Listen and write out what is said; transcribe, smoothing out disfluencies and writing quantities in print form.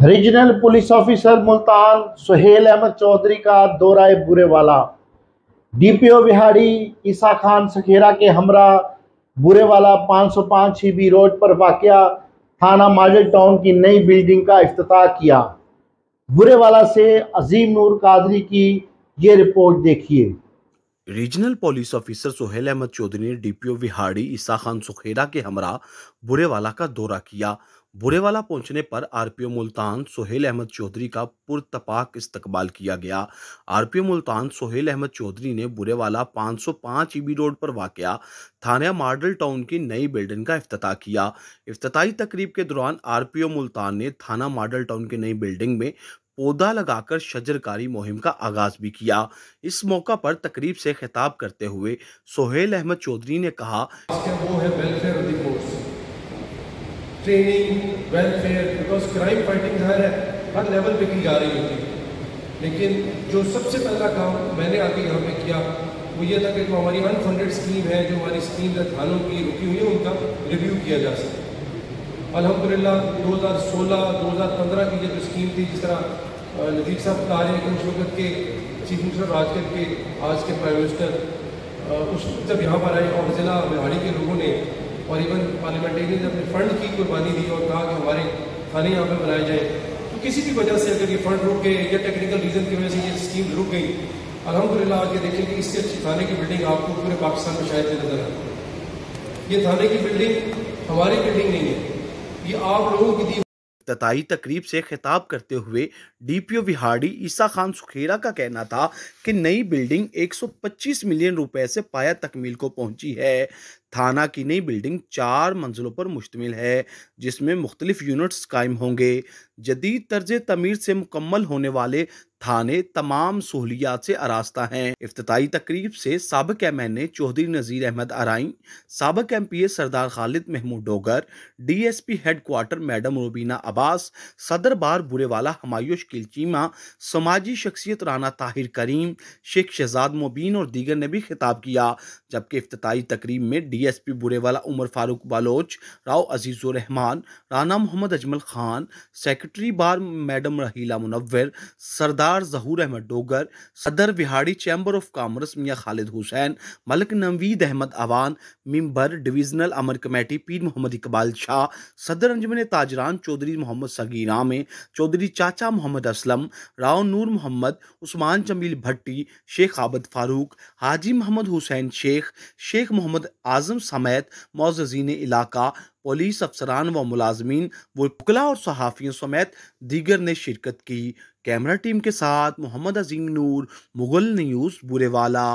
Regional police officer Multan Suhail Ahmed Chaudhry का दौरा Burewala. DPO बिहाड़ी ईसा खान सखेरा के हमरा बुरेवाला 505 बी रोड पर वाक़या थाना मॉडल टाउन की नई बिल्डिंग का इफ्तिताह किया। बुरेवाला से अजीम नूर कादरी की ये रिपोर्ट देखिए। Regional police officer Suhail Ahmed Chaudhry ने डीपीओ विहाड़ी ईसा खान सुखेरा के हमरा बुरेवाला का दौरा किया। बुरेवाला पहुंचने पर आरपीओ मुल्तान सुहेल अहमद चौधरी का पुरतपाक इस्तकबाल किया गया। आरपीओ मुल्तान सुहेल अहमद चौधरी ने बुरेवाला 505 ईबी रोड पर वाक़या थाना मॉडल टाउन की नई बिल्डिंग का इफ्तिताह किया। इफ्तिताही तकरीब के दौरान आरपीओ मुल्तान ने थाना मॉडल टाउन की नई बिल्डिंग में पौधा लगाकर शजरकारी मुहिम का आगाज भी किया। इस मौका पर तकरीब से खिताब करते हुए सुहेल अहमद चौधरी ने कहा, वो है welfare of the force, training, welfare, because crime fighting her level पे की जा रही होती है। लेकिन जो सबसे पहला काम मैंने आके यहाँ पे किया वो ये था कि जो हमारी अनफंडेड स्कीम है, जो हमारी स्कीम है थानों की रुकी हुई है, उनका रिव्यू किया जा सके। अल्हम्दुलिल्लाह 2016-2015 की जो स्कीम थी, जिस तरह नजीर साहब बता रहे हैं कि उस वक्त के चीफ मिनिस्टर राजगढ़ के आज के प्राइम मिनिस्टर उस जब यहाँ पर आए और ज़िला बिहाड़ी के लोगों ने और इवन पार्लियामेंटेरियन ने अपने फ़ंड की कुर्बानी दी और कहा कि हमारे थाने यहाँ पर बनाए जाए, तो किसी भी वजह से अगर ये फ़ंड रुक गए या टेक्निकल रीज़न की वजह से ये स्कीम रुक गई, अल्हम्दुलिल्लाह आगे देखें कि इससे अच्छी थाने की बिल्डिंग आपको पूरे पाकिस्तान में शायद नजर आए। ये थाने की बिल्डिंग हमारी बिल्डिंग नहीं है, ये आप लोगों की दी। इफ्तिताही तकरीब से खिताब करते हुए डीपीओ विहाड़ी ईसा खान सुखेरा का कहना था कि नई बिल्डिंग 125 मिलियन रुपए से पाया तकमील को पहुंची है। थाना की नई बिल्डिंग 4 मंजिलों पर मुश्तमिल है, जिसमें मुख्तलिफ यूनिट्स कायम होंगे। जदीद तर्ज तमीर से मुकम्मल होने वाले थाने तमाम सहूलियात से आरास्ता हैं। इफ्तिताही तकरीब से साबिक एमएनए चौधरी नज़ीर अहमद आराइन, साबिक MPA Sardar Khalid Mahmood Dogar, DSP headquarter madam Rubina Abbas, सदर बार बुरेवाला हमायूश किलचीमा, समाजी शख्सियत राना ताहिर करीम, शेख शहजाद मुबीन और दीगर ने भी खिताब किया। जबकि इफ्तिताही तकरीब में डीएसपी बुरेवाला उमर फारूक बालोच, राव अजीजुर रहमान, राना मोहम्मद अजमल खान, सेक्रेटरी बार मैडम रहीला मुनव्वर, सरदार जहूर अहमद डोगर, सदर विहाड़ी चैम्बर ऑफ कॉमर्स मियाँ खालिद हुसैन, मलिक नवीद अहमद अवान, मिंबर डिवीजनल अमर कमेटी पीर मोहम्मद इकबाल शाह, सदर अंजुमन ताजरान चौधरी मोहम्मद सगीर आमे, चौधरी चाचा मोहम्मद असलम, राव नूर मोहम्मद, उस्मान जमील भट्टी, शेख आबद फारूक, हाजी मोहम्मद हुसैन शेख, शेख मोहम्मद आजम समेत मौज़ज़ीन इलाका, पुलिस अफसरान व मुलाजमीन, वकला और सहाफ़ियों समेत दीगर ने शिरकत की। कैमरा टीम के साथ मोहम्मद अजीम नूर, मुगल न्यूज़ बुरेवाला।